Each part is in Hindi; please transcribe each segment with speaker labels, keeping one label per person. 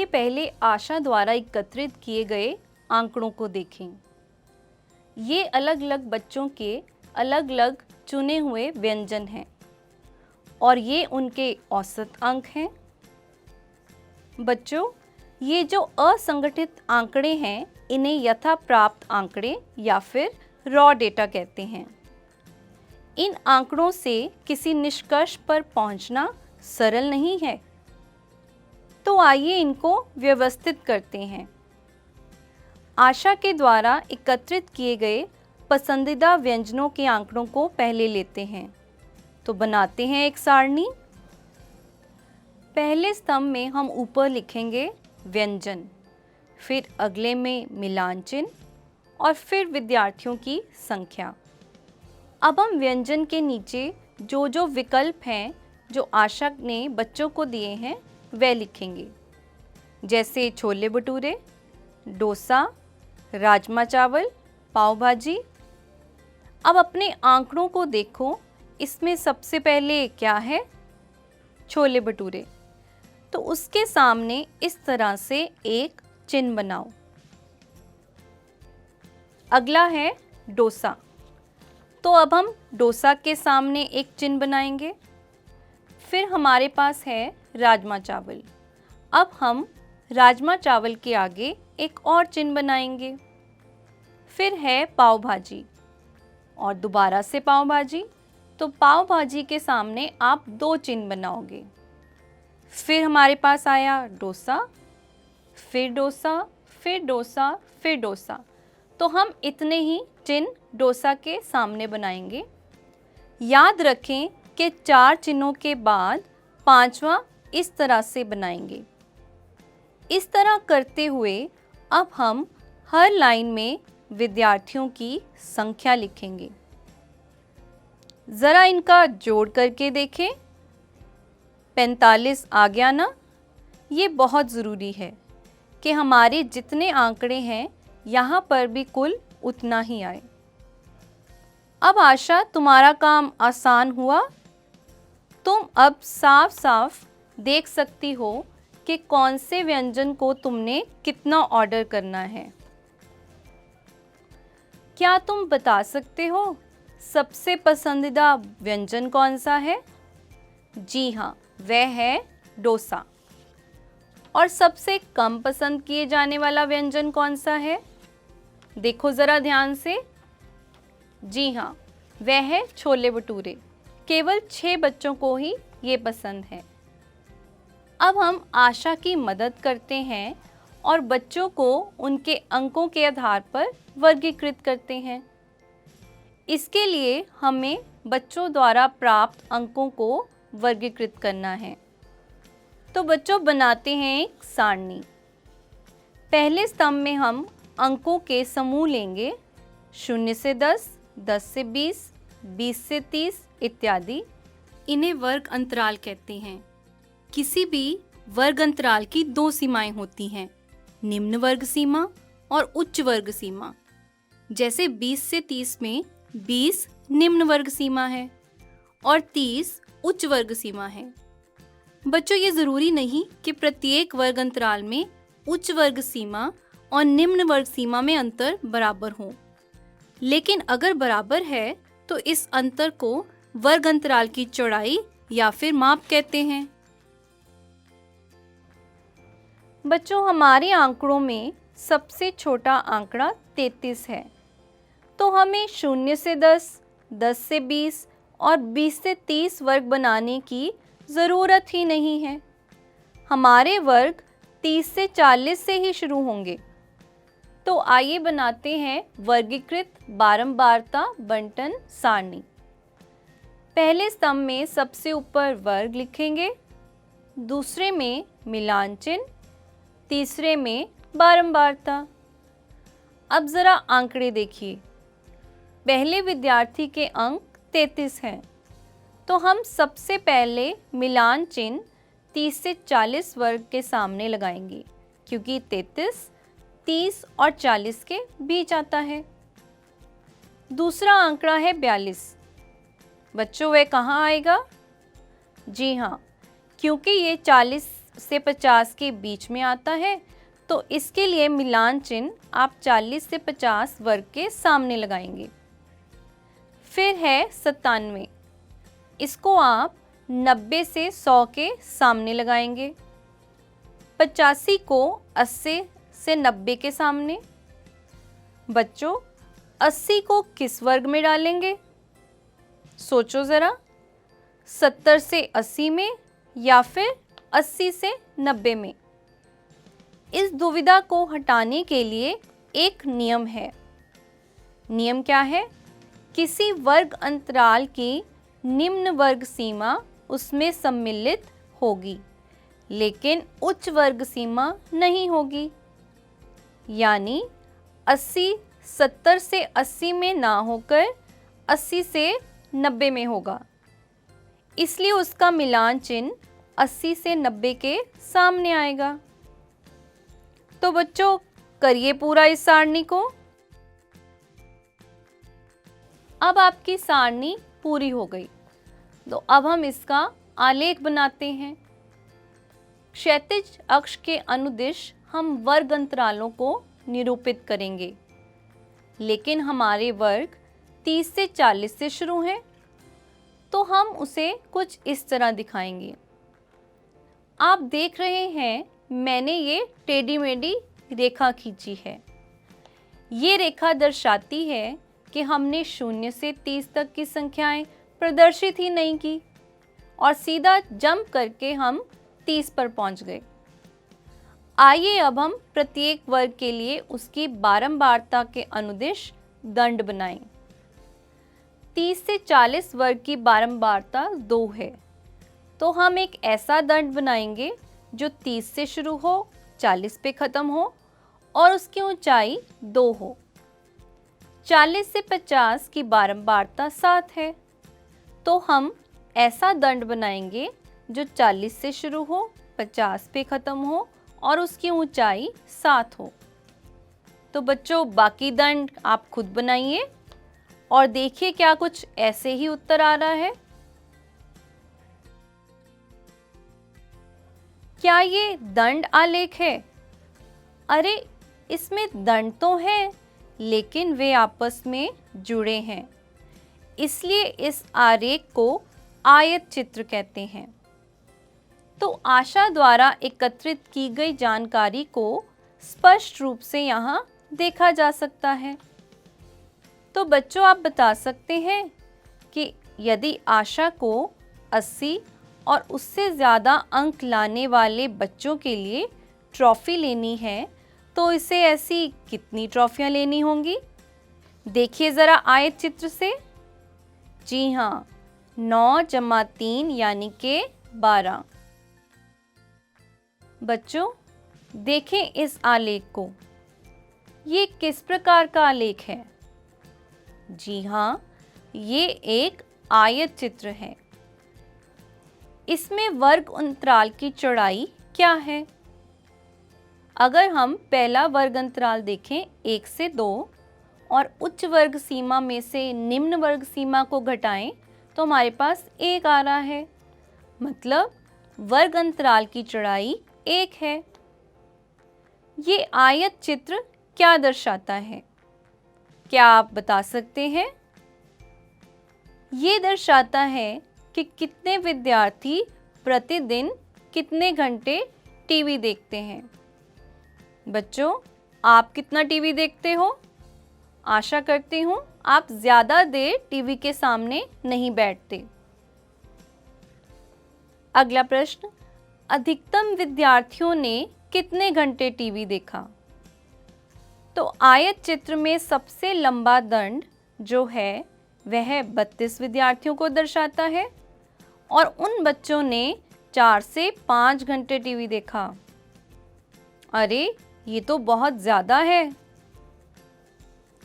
Speaker 1: ये पहले आशा द्वारा एकत्रित किए गए आंकड़ों को देखें। ये अलग अलग बच्चों के अलग अलग चुने हुए व्यंजन हैं और ये उनके औसत अंक हैं। बच्चों, ये जो असंगठित आंकड़े हैं इन्हें यथा प्राप्त आंकड़े या फिर रॉ डेटा कहते हैं। इन आंकड़ों से किसी निष्कर्ष पर पहुंचना सरल नहीं है, तो आइए इनको व्यवस्थित करते हैं। आशा के द्वारा एकत्रित किए गए पसंदीदा व्यंजनों के आंकड़ों को पहले लेते हैं, तो बनाते हैं एक सारणी। पहले स्तंभ में हम ऊपर लिखेंगे व्यंजन, फिर अगले में मिलान चिन्ह और फिर विद्यार्थियों की संख्या। अब हम व्यंजन के नीचे जो जो विकल्प हैं जो आशा ने बच्चों को दिए हैं वह लिखेंगे, जैसे छोले भटूरे, डोसा, राजमा चावल, पाव भाजी। अब अपने आंकड़ों को देखो, इसमें सबसे पहले क्या है? छोले भटूरे। तो उसके सामने इस तरह से एक चिन्ह बनाओ। अगला है डोसा, तो अब हम डोसा के सामने एक चिन्ह बनाएंगे। फिर हमारे पास है राजमा चावल। अब हम राजमा चावल के आगे एक और चिन्ह बनाएंगे। फिर है पाव भाजी और दोबारा से पाव भाजी, तो पाव भाजी के सामने आप दो चिन्ह बनाओगे। फिर हमारे पास आया डोसा, फिर डोसा, फिर डोसा, फिर डोसा। तो हम इतने ही चिन्ह डोसा के सामने बनाएंगे। याद रखें कि 4 चिन्हों के बाद 5वां इस तरह से बनाएंगे। इस तरह करते हुए अब हम हर लाइन में विद्यार्थियों की संख्या लिखेंगे। ज़रा इनका जोड़ करके देखें। 45 आ गया ना? ये बहुत ज़रूरी है कि हमारे जितने आंकड़े हैं यहाँ पर भी कुल उतना ही आए। अब आशा, तुम्हारा काम आसान हुआ। तुम अब साफ साफ देख सकती हो कि कौन से व्यंजन को तुमने कितना ऑर्डर करना है। क्या तुम बता सकते हो सबसे पसंदीदा व्यंजन कौन सा है? जी हाँ, वह है डोसा। और सबसे कम पसंद किए जाने वाला व्यंजन कौन सा है? देखो ज़रा ध्यान से। जी हाँ, वह है छोले भटूरे। केवल 6 बच्चों को ही ये पसंद है। अब हम आशा की मदद करते हैं और बच्चों को उनके अंकों के आधार पर वर्गीकृत करते हैं। इसके लिए हमें बच्चों द्वारा प्राप्त अंकों को वर्गीकृत करना है। तो बच्चों, बनाते हैं एक सारणी। पहले स्तंभ में हम अंकों के समूह लेंगे, 0 से 10, 10 से 20, 20 से 30 इत्यादि। इन्हें वर्ग अंतराल कहते हैं। किसी भी वर्ग अंतराल की 2 सीमाएं होती हैं, निम्न वर्ग सीमा और उच्च वर्ग सीमा। जैसे 20 से 30 में 20 निम्न वर्ग सीमा है और 30 उच्च वर्ग सीमा है। बच्चों, ये ज़रूरी नहीं कि प्रत्येक वर्ग अंतराल में उच्च वर्ग सीमा और निम्न वर्ग सीमा में अंतर बराबर हो, लेकिन अगर बराबर है तो इस अंतर को वर्ग अंतराल की चौड़ाई या फिर माप कहते हैं। बच्चों, हमारे आंकड़ों में सबसे छोटा आंकड़ा 33 है, तो हमें 0 से 10, 10 से 20 और 20 से 30 वर्ग बनाने की ज़रूरत ही नहीं है। हमारे वर्ग 30 से 40 से ही शुरू होंगे। तो आइए बनाते हैं वर्गीकृत बारंबारता बंटन सारणी। पहले स्तंभ में सबसे ऊपर वर्ग लिखेंगे, दूसरे में मिलान चिन्ह, तीसरे में बारंबारता। अब ज़रा आंकड़े देखिए। पहले विद्यार्थी के अंक 33 हैं, तो हम सबसे पहले मिलान चिन्ह 30 से 40 वर्ग के सामने लगाएंगे, क्योंकि 33 30 और 40 के बीच आता है। दूसरा आंकड़ा है 42। बच्चों, वह कहाँ आएगा? जी हाँ, क्योंकि ये 40 से 50 के बीच में आता है, तो इसके लिए मिलान चिन्ह आप 40 से 50 वर्ग के सामने लगाएंगे। फिर है 97, इसको आप 90 से 100 के सामने लगाएंगे। 85 को 80 से 90 के सामने। बच्चों, 80 को किस वर्ग में डालेंगे? सोचो ज़रा, 70 से 80 में या फिर 80 से 90 में। इस दुविधा को हटाने के लिए एक नियम है। नियम क्या है? किसी वर्ग अंतराल की निम्न वर्ग सीमा उसमें सम्मिलित होगी, लेकिन उच्च वर्ग सीमा नहीं होगी। यानी 80 70 से 80 में ना होकर 80 से 90 में होगा, इसलिए उसका मिलान चिन्ह 80 से 90 के सामने आएगा। तो बच्चों, करिए पूरा इस सारणी को। अब आपकी सारणी पूरी हो गई, तो अब हम इसका आलेख बनाते हैं। क्षैतिज अक्ष के अनुदिश हम वर्ग अंतरालों को निरूपित करेंगे, लेकिन हमारे वर्ग 30 से 40 से शुरू हैं, तो हम उसे कुछ इस तरह दिखाएंगे। आप देख रहे हैं, मैंने ये टेढ़ी मेढ़ी रेखा खींची है। ये रेखा दर्शाती है कि हमने 0 से 30 तक की संख्याएं प्रदर्शित ही नहीं की और सीधा जंप करके हम 30 पर पहुंच गए। आइए अब हम प्रत्येक वर्ग के लिए उसकी बारंबारता के अनुदिश दंड बनाएं। 30 से 40 वर्ग की बारंबारता 2 है, तो हम एक ऐसा दंड बनाएंगे जो 30 से शुरू हो, 40 पे ख़त्म हो और उसकी ऊंचाई 2 हो। 40 से 50 की बारंबारता 7 है, तो हम ऐसा दंड बनाएंगे जो 40 से शुरू हो, 50 पे ख़त्म हो और उसकी ऊंचाई 7 हो। तो बच्चों, बाकी दंड आप खुद बनाइए और देखिए क्या कुछ ऐसे ही उत्तर आ रहा है। क्या ये दंड आलेख है? अरे, इसमें दंड तो हैं, लेकिन वे आपस में जुड़े हैं, इसलिए इस आरेख को आयत चित्र कहते हैं। तो आशा द्वारा एकत्रित की गई जानकारी को स्पष्ट रूप से यहाँ देखा जा सकता है। तो बच्चों, आप बता सकते हैं कि यदि आशा को 80 और उससे ज़्यादा अंक लाने वाले बच्चों के लिए ट्रॉफ़ी लेनी है, तो इसे ऐसी कितनी ट्रॉफियाँ लेनी होंगी? देखिए ज़रा आयत चित्र से। जी हाँ, 9 + 3 यानी कि 12। बच्चों, देखें इस आलेख को। ये किस प्रकार का आलेख है? जी हाँ, ये एक आयत चित्र है। इसमें वर्ग अंतराल की चौड़ाई क्या है? अगर हम पहला वर्ग अंतराल देखें 1 से 2 और उच्च वर्ग सीमा में से निम्न वर्ग सीमा को घटाएं, तो हमारे पास 1 आ रहा है। मतलब वर्ग अंतराल की चौड़ाई 1 है। ये आयत चित्र क्या दर्शाता है? क्या आप बता सकते हैं? ये दर्शाता है कि कितने विद्यार्थी प्रतिदिन कितने घंटे टीवी देखते हैं। बच्चों, आप कितना टीवी देखते हो? आशा करती हूँ आप ज़्यादा देर टीवी के सामने नहीं बैठते। अगला प्रश्न, अधिकतम विद्यार्थियों ने कितने घंटे टीवी देखा? तो आयत चित्र में सबसे लंबा दंड जो है वह 32 विद्यार्थियों को दर्शाता है और उन बच्चों ने 4 से 5 घंटे टीवी देखा। अरे, ये तो बहुत ज़्यादा है।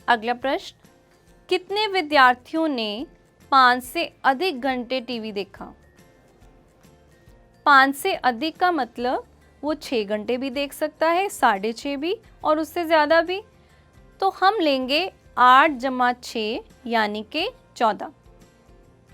Speaker 1: अगला प्रश्न, कितने विद्यार्थियों ने 5 से अधिक घंटे टीवी देखा? 5 से अधिक का मतलब वो 6 घंटे भी देख सकता है, 6.5 भी और उससे ज़्यादा भी। तो हम लेंगे 8 + 6 यानी कि 14।